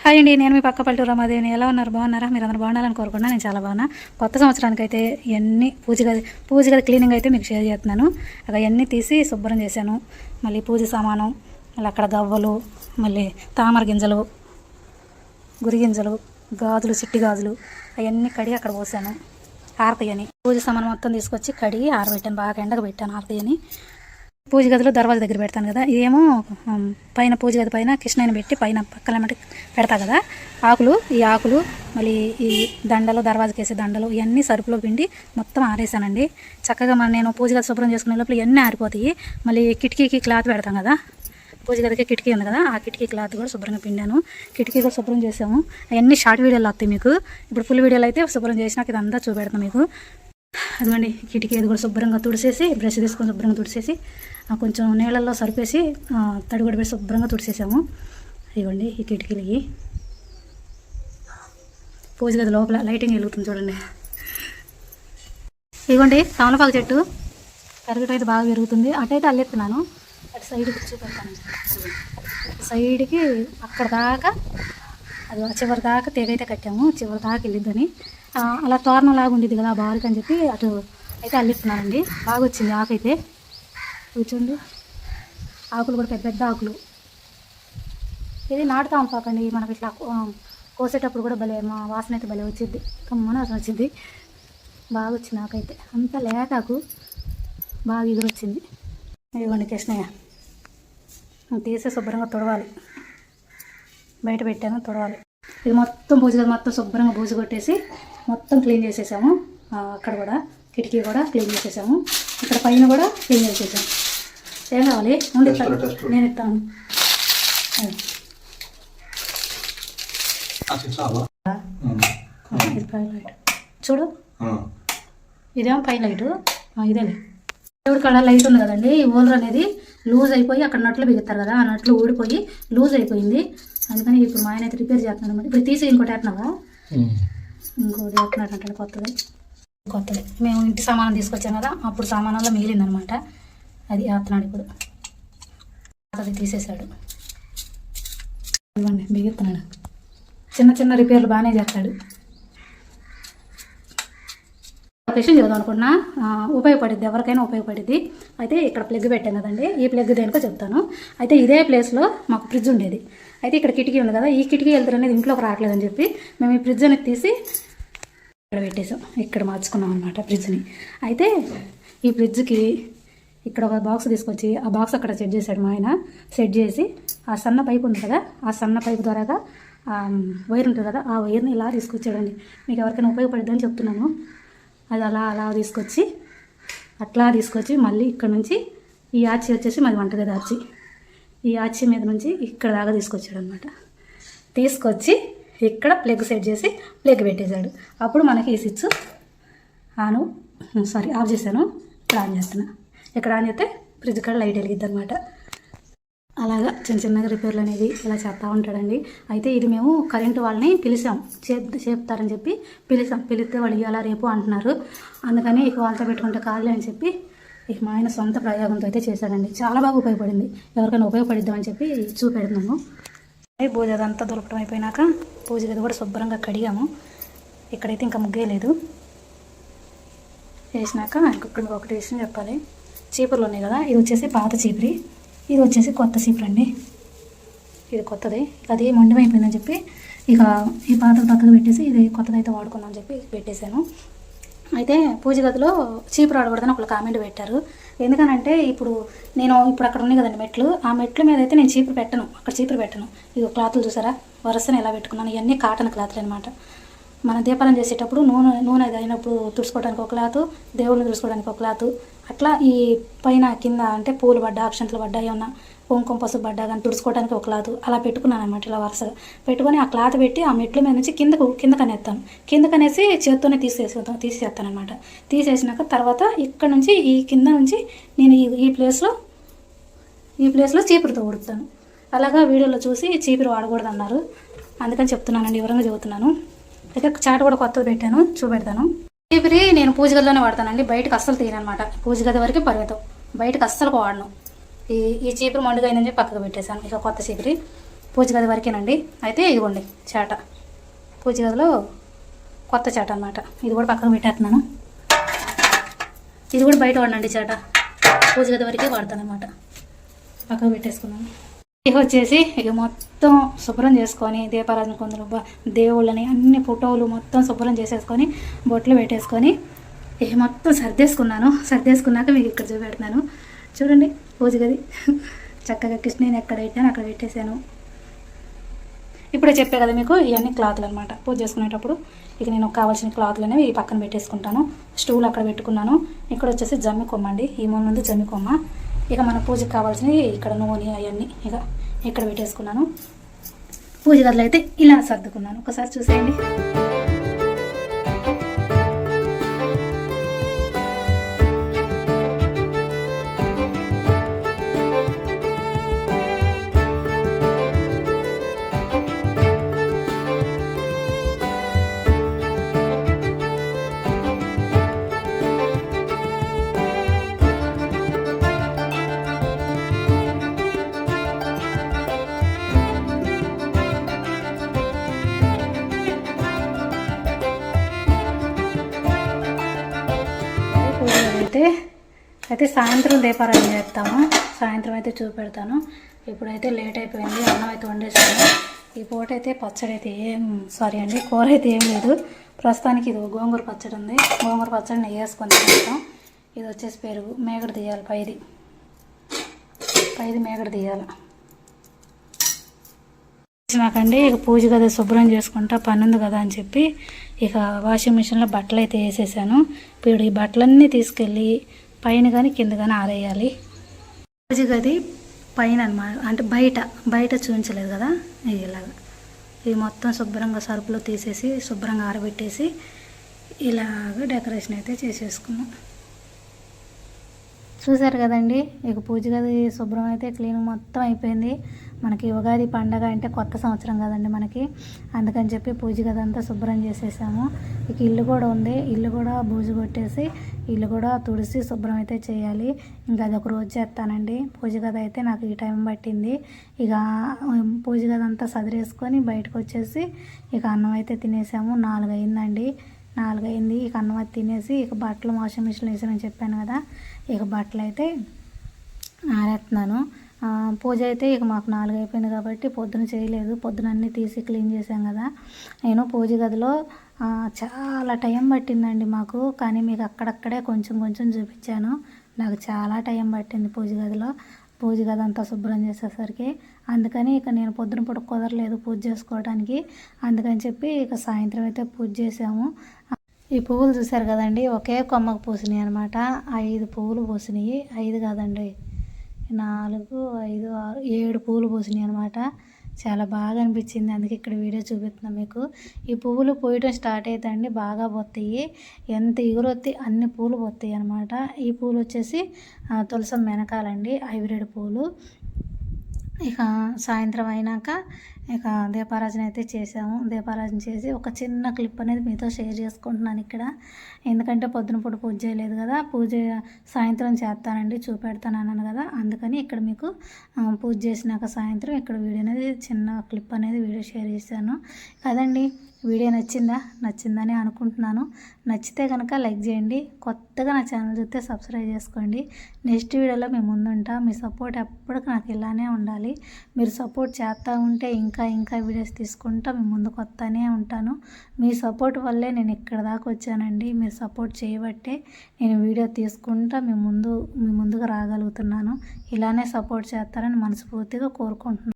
Hi అండి, నేను మీ పక్క పల్లెటూరు రమాదేవిని. ఎలా ఉన్నారు? బాగున్నారా? మీరు అందరూ బాగున్నారని కోరుకున్నా. నేను చాలా బాగున్నా. కొత్త సంవత్సరానికి అయితే ఇవన్నీ పూజ గది క్లీనింగ్ అయితే మీకు షేర్ చేస్తున్నాను. అక్కడ అవన్నీ తీసి శుభ్రం చేశాను. మళ్ళీ పూజ సామానం, మళ్ళీ అక్కడ గవ్వలు, మళ్ళీ తామర గింజలు, గురి గింజలు, గాజులు, చిట్టి గాజులు అవన్నీ కడిగి అక్కడ పోసాను. ఆరతయ్యని పూజ సామాను మొత్తం తీసుకొచ్చి కడిగి ఆరబెట్టాను. బాగా ఎండకు పెట్టాను ఆరతయ్యని. పూజ గదిలో దర్వాజా దగ్గర పెడతాను కదా, ఇదేమో పైన పూజ గది పైన కృష్ణని పెట్టి పైన పక్కన పెడతా కదా ఆకులు. ఈ ఆకులు మళ్ళీ ఈ దండలు, దర్వాజాకి వేసే దండలు ఇవన్నీ సరుపులో పిండి మొత్తం ఆరేసానండి. చక్కగా నేను పూజ గది శుభ్రం చేసుకునే లోపల ఇవన్నీ ఆరిపోతాయి. మళ్ళీ కిటికీకి క్లాత్ పెడతాం కదా, పూజ గదికి కిటికీ ఉంది కదా, ఆ కిటికీ క్లాత్ కూడా శుభ్రంగా పిండాను. కిటికీ కూడా శుభ్రం చేసాము. అవన్నీ షార్ట్ వీడియోలు వస్తాయి మీకు. ఇప్పుడు ఫుల్ వీడియోలు అయితే శుభ్రం చేసినాక ఇదంతా చూపెడతాం మీకు. అదిగోండి కిటికీ అది కూడా శుభ్రంగా తుడిసేసి, బ్రష్ తీసుకొని శుభ్రంగా తుడిసేసి, కొంచెం నీళ్ళల్లో సరిపేసి తడి కూడా పెట్టి శుభ్రంగా తుడిసేసాము. ఇవ్వండి ఈ కిటికీలకి. పూజ గది లోపల లైటింగ్ వెలుగుతుంది చూడండి. ఇవ్వండి తమలపాకు చెట్టు పెరగటం అయితే బాగా పెరుగుతుంది. అటైతే అల్లెత్తున్నాను, అటు సైడ్కి చూపెడతాను. సైడ్కి అక్కడ దాకా అది చివరి దాకా తెగైతే కట్టాము, చివరి దాకా వెళ్ళిద్దని. అలా తోరణం లాగా ఉండేది కదా బారుకి అని చెప్పి అటు అయితే అల్లిస్తున్నానండి. బాగా వచ్చింది ఆకు అయితే. కూర్చోండి, ఆకులు కూడా పెద్ద పెద్ద ఆకులు. ఇది నాటు తామపాకండి. మనకి ఇట్లా కోసేటప్పుడు కూడా భలే మా వాసన అయితే భలే వచ్చింది, కమ్మన వాసన వచ్చింది. బాగా వచ్చింది ఆకైతే. అంత లేతాకు బాగా ఎగురొచ్చింది. ఇవ్వండి కృష్ణయ్య తీసే శుభ్రంగా తొడవాలి. బయట పెట్టాను, తొడవాలి. ఇది మొత్తం పూజ గది మొత్తం శుభ్రంగా బూజు కొట్టేసి మొత్తం క్లీన్ చేసేసాము. అక్కడ కూడా కిటికీ కూడా క్లీన్ చేసేసాము. ఇక్కడ పైన కూడా క్లీన్ చేసేసాము. ఏం కావాలి ఉండి నేను ఇస్తాను. ఇది పై లైట్ చూడు, ఇదేమో పై లైటు. ఇదే దేవుడి కాడ లైట్ ఉంది కదండి. ఈ ఓలర్ అనేది లూజ్ అయిపోయి అక్కడ నట్లు బిగుతారు కదా, ఆ నట్లు ఊడిపోయి లూజ్ అయిపోయింది. అందుకని ఇప్పుడు మా ఆయన అయితే రిపేర్ చేస్తున్నాను అనమాట. ఇప్పుడు తీసి ఇంకోటి వేస్తున్నావా? ఇంకోటి వేస్తున్నాడు అంటే కొత్తది మేము ఇంటి సామానం తీసుకొచ్చాం కదా, అప్పుడు సామానంలో మిగిలిందనమాట. అది వేస్తున్నాడు ఇప్పుడు. అది తీసేశాడు. ఇవ్వండి బిగుతున్నాడు. చిన్న చిన్న రిపేర్లు బాగానే చేస్తాడు. ఒక విషయం చెబుదాం అనుకున్నా, ఉపయోగపడిద్ది, ఎవరికైనా ఉపయోగపడిద్ది. అయితే ఇక్కడ ప్లగ్ పెట్టాను కదండి, ఈ ప్లగ్ దేనికో చెప్తాను. అయితే ఇదే ప్లేస్లో మాకు ఫ్రిడ్జ్ ఉండేది. అయితే ఇక్కడ కిటికీ ఉంది కదా, ఈ కిటికీ వెళ్తారు అనేది ఇంట్లోకి రావట్లేదని చెప్పి మేము ఈ ఫ్రిడ్జ్ అనేది తీసి ఇక్కడ పెట్టేసాం. ఇక్కడ మార్చుకున్నాం అనమాట ఫ్రిడ్జ్ని. అయితే ఈ ఫ్రిడ్జ్కి ఇక్కడ ఒక బాక్స్ తీసుకొచ్చి ఆ బాక్స్ అక్కడ సెట్ చేశాడు మా ఆయన. సెట్ చేసి ఆ సన్న పైపు ఉంది కదా, ఆ సన్న పైపు ద్వారాగా వైర్ ఉంటుంది కదా, ఆ వైర్ని ఇలా తీసుకొచ్చాడండి. మీకు ఎవరికైనా ఉపయోగపడిద్దని చెప్తున్నాను. అది అలా తీసుకొచ్చి అట్లా తీసుకొచ్చి మళ్ళీ ఇక్కడ నుంచి ఈ ఆర్చి వచ్చేసి మాది వంటగది ఆర్చి, ఈ ఆర్చి మీద నుంచి ఇక్కడ దాకా తీసుకొచ్చాడు అనమాట. తీసుకొచ్చి ఇక్కడ ప్లగ్ సెట్ చేసి ప్లగ్ పెట్టేశాడు. అప్పుడు మనకి ఈ స్విచ్ ఆఫ్ చేశాను. ఇక్కడ ఆన్ చేస్తున్నా. ఇక్కడ ఆన్ చేస్తే ఫ్రిడ్జ్ కాడ లైట్ వెలిగిద్ది అనమాట. అలాగా చిన్న చిన్నగా రిపేర్లు అనేది ఇలా చేస్తూ ఉంటాడండి. అయితే ఇది మేము కరెంటు వాళ్ళని పిలిచాం, చెప్తారని చెప్పి పిలిస్తే వాళ్ళు ఇవాళ రేపు అంటున్నారు. అందుకని ఇక వాళ్ళతో పెట్టుకుంటే కాదులే అని చెప్పి ఇక మా ఆయన సొంత ప్రయోగంతో అయితే చేశాడండి. చాలా బాగా ఉపయోగపడింది. ఎవరికైనా ఉపయోగపడిద్దామని చెప్పి చూపెడుతున్నాము. పూజ అదంతా దొరకడం అయిపోయినాక పూజ గది కూడా శుభ్రంగా కడిగాము. ఇక్కడైతే ఇంకా ముగ్గేయలేదు. వేసినాక ఇంకొక ఒకటి విషయం చెప్పాలి. చీపుర్లు ఉన్నాయి కదా, ఇది వచ్చేసి పాత చీపురి, ఇది వచ్చేసి కొత్త చీపురు అండి. ఇది కొత్తది, అది మొండమైపోయిందని చెప్పి ఇక ఈ పాతది పక్కకు పెట్టేసి ఇది కొత్తదైతే వాడుకుందాం అని చెప్పి పెట్టేశాను. అయితే పూజ గదిలో చీపురు ఆడకూడదని ఒకళ్ళు కామెంట్ పెట్టారు. ఎందుకనంటే ఇప్పుడు అక్కడ ఉన్నాయి కదండి మెట్లు, ఆ మెట్ల మీద అయితే నేను చీపురు పెట్టను, అక్కడ చీపురు పెట్టను. ఇది క్లాతులు చూసారా వరుసను ఎలా పెట్టుకున్నాను. ఇవన్నీ కాటన్ క్లాతులు అనమాట. మనం దీపాలను చేసేటప్పుడు నూనె అది అయినప్పుడు తుడుచుకోవడానికి ఒక క్లాతు, దేవుళ్ళని తుడుచుకోవడానికి ఒక క్లాతు, అట్లా ఈ పైన కింద అంటే పూలు పడ్డా, అక్షంతలు పడ్డా, ఏమన్నా కుంకుమ పసుపు పడ్డా కానీ తుడుచుకోవడానికి ఒక క్లాతు అలా పెట్టుకున్నాను అనమాట. ఇలా వరుసగా పెట్టుకొని ఆ క్లాత్ పెట్టి ఆ మెట్ల మీద నుంచి కిందకనేస్తాను. కిందకనేసి చేత్తోనే తీసేస్తాను అనమాట. తీసేసినాక తర్వాత ఇక్కడ నుంచి ఈ కింద నుంచి నేను ఈ ప్లేస్లో చీపురుతో ఉడుపుతాను. అలాగా వీడియోలో చూసి చీపురు వాడకూడదు అన్నారు. అందుకని చెప్తున్నానండి, వివరంగా చెబుతున్నాను. అయితే చాట కూడా కొత్తది పెట్టాను, చూపెడతాను. చీపురి నేను పూజ గదిలోనే వాడతానండి, బయటకు అస్సలు తీయనమాట. పూజ గది వరకు పరిమితం, బయటకు అస్సలు వాడను. ఈ చీపురు మండుగా అయిందని చెప్పి పక్కకు పెట్టేశాను. ఇక కొత్త చీపురి పూజ గది వరకేనండి. అయితే ఇదిగోండి చాట, పూజ గదిలో కొత్త చాట అనమాట. ఇది కూడా పక్కన పెట్టేస్తున్నాను. ఇది కూడా బయట వాడినండి చాట, పూజ గది వరకే వాడతాను అనమాట. పక్కన పెట్టేసుకున్నాను. ఇక వచ్చేసి ఇక మొత్తం శుభ్రం చేసుకొని దీపారాధన కొందరు దేవుళ్ళని అన్ని ఫోటోలు మొత్తం శుభ్రం చేసేసుకొని బొట్లు పెట్టేసుకొని ఇక మొత్తం సర్దేసుకున్నాక మీకు ఇక్కడ చూపెడుతున్నాను. చూడండి పూజ గది చక్కగా కృష్ణని ఎక్కడ పెట్టాను అక్కడ పెట్టేశాను. ఇప్పుడే చెప్పే కదా మీకు ఇవన్నీ క్లాత్లు అనమాట. పూజ చేసుకునేటప్పుడు ఇక నేను కావాల్సిన క్లాత్లు అనేవి ఈ పక్కన పెట్టేసుకుంటాను. స్టూల్ అక్కడ పెట్టుకున్నాను. ఇక్కడ వచ్చేసి జమ్మి కొమ్మ అండి, ఈ మూల నుండి జమ్మి కొమ్మ. ఇక మన పూజకి కావాల్సినవి ఇక్కడ నూనె అవన్నీ ఇక ఇక్కడ పెట్టేసుకున్నాను. పూజ గదిలో అయితే ఇలా సర్దుకున్నాను. ఒకసారి చూసేయండి. అయితే సాయంత్రం దీపారాధన చేస్తాము. సాయంత్రం అయితే చూపెడతాను. ఇప్పుడైతే లేట్ అయిపోయింది. అన్నం అయితే వండేసాను. ఈ పూట అయితే పచ్చడి అయితే కూర అయితే ఏం లేదు. ప్రస్తుతానికి ఇది గోంగూర పచ్చడి ఉంది. గోంగూర పచ్చడి నెయ్యి వేసుకొని తింటాం. ఇది వచ్చేసి పెరుగు, మేగడ తీయాలి, పైది మేగడ తీయాలి. నాకండి ఇక పూజ గది శుభ్రం చేసుకుంటా పని ఉంది కదా అని చెప్పి ఇక వాషింగ్ మిషన్లో బట్టలు అయితే వేసేసాను. ఇప్పుడు ఈ బట్టలన్నీ తీసుకెళ్ళి పైన కానీ కింద కానీ ఆరేయాలి. పూజ గది పైన అనమాట, అంటే బయట చూపించలేదు కదా, ఇలాగా ఇవి మొత్తం శుభ్రంగా సరుకులు తీసేసి శుభ్రంగా ఆరబెట్టేసి ఇలాగ డెకరేషన్ అయితే చేసేసుకున్నాం. చూసారు కదండి, ఇక పూజ గది శుభ్రం అయితే క్లీన్ మొత్తం అయిపోయింది. మనకి ఉగాది పండగ అంటే కొత్త సంవత్సరం కదండి మనకి, అందుకని చెప్పి పూజ గది అంతా శుభ్రం చేసేసాము. ఇక ఇల్లు కూడా ఉంది, ఇల్లు కూడా బూజు కొట్టేసి ఇల్లు కూడా తుడిసి శుభ్రం అయితే చేయాలి. ఇంకా అదొక రోజు చేస్తానండి. పూజ గది అయితే నాకు ఈ టైం పట్టింది. ఇక పూజ గది అంతా సదిరేసుకొని బయటకు వచ్చేసి ఇక అన్నం అయితే తినేసాము. 4 అయిందండి. 4 అయింది. ఇక అన్నం అది తినేసి ఇక బట్టలు వాషింగ్ మిషన్లో వేసానని చెప్పాను కదా, ఇక బట్టలు అయితే ఆరేస్తున్నాను. పూజ అయితే ఇక మాకు 4 అయిపోయింది కాబట్టి పొద్దున చేయలేదు. పొద్దున అన్నీ తీసి క్లీన్ చేశాం కదా. నేను పూజ గదిలో చాలా టైం పట్టిందండి మాకు, కానీ మీకు అక్కడక్కడే కొంచెం చూపించాను. నాకు చాలా టైం పట్టింది పూజ గది అంతా శుభ్రం చేసేసరికి. అందుకని ఇక నేను పొద్దున పూట కుదరలేదు పూజ చేసుకోవడానికి. అందుకని చెప్పి ఇక సాయంత్రం అయితే పూజ చేసాము. ఈ పువ్వులు చూసారు కదండి, ఒకే కొమ్మకు పూసినాయి అనమాట. 5 పువ్వులు పూసినాయి. 5 కాదండి, 4, 5, 6, 7 పువ్వులు పూసినాయి అనమాట. చాలా బాగా అనిపించింది. అందుకే ఇక్కడ వీడియో చూపిస్తున్నాను మీకు. ఈ పువ్వులు పూయటం స్టార్ట్ అవుతాయండి, బాగా పోతాయి. ఎంత ఎగురొత్తి అన్ని పూలు పోతాయి అనమాట. ఈ పూలు వచ్చేసి తులసం మెనకాలండి, హైబ్రిడ్ పూలు. ఇక సాయంత్రం అయినాక ఇక దీపారాధన అయితే చేసాము. దీపారాధన చేసి ఒక చిన్న క్లిప్ అనేది మీతో షేర్ చేసుకుంటున్నాను ఇక్కడ. ఎందుకంటే పొద్దున పూట పూజ చేయలేదు కదా, పూజ సాయంత్రం చేస్తానండి, చూపెడతాను అన్నాను కదా, అందుకని ఇక్కడ మీకు పూజ చేసినాక సాయంత్రం ఇక్కడ వీడియో అనేది చిన్న క్లిప్ అనేది వీడియో షేర్ చేశాను కదండి. వీడియో నచ్చిందని అనుకుంటున్నాను. నచ్చితే కనుక లైక్ చేయండి. కొత్తగా నా ఛానల్ చూస్తే సబ్స్క్రైబ్ చేసుకోండి. నెక్స్ట్ వీడియోలో మేము ముందుంటా. మీ సపోర్ట్ ఎప్పటికీ నాకు ఇలానే ఉండాలి. మీరు సపోర్ట్ చేస్తూ ఉంటే ఇంకా వీడియోస్ తీసుకుంటా మీ ముందుకు వస్తూనే ఉంటాను. మీ సపోర్ట్ వల్లే నేను ఇక్కడ దాకా వచ్చానండి. మీరు సపోర్ట్ చేయబట్టే నేను వీడియో తీసుకుంటా మీ ముందుకు రాగలుగుతున్నాను. ఇలానే సపోర్ట్ చేస్తారని మనస్ఫూర్తిగా కోరుకుంటున్నాను.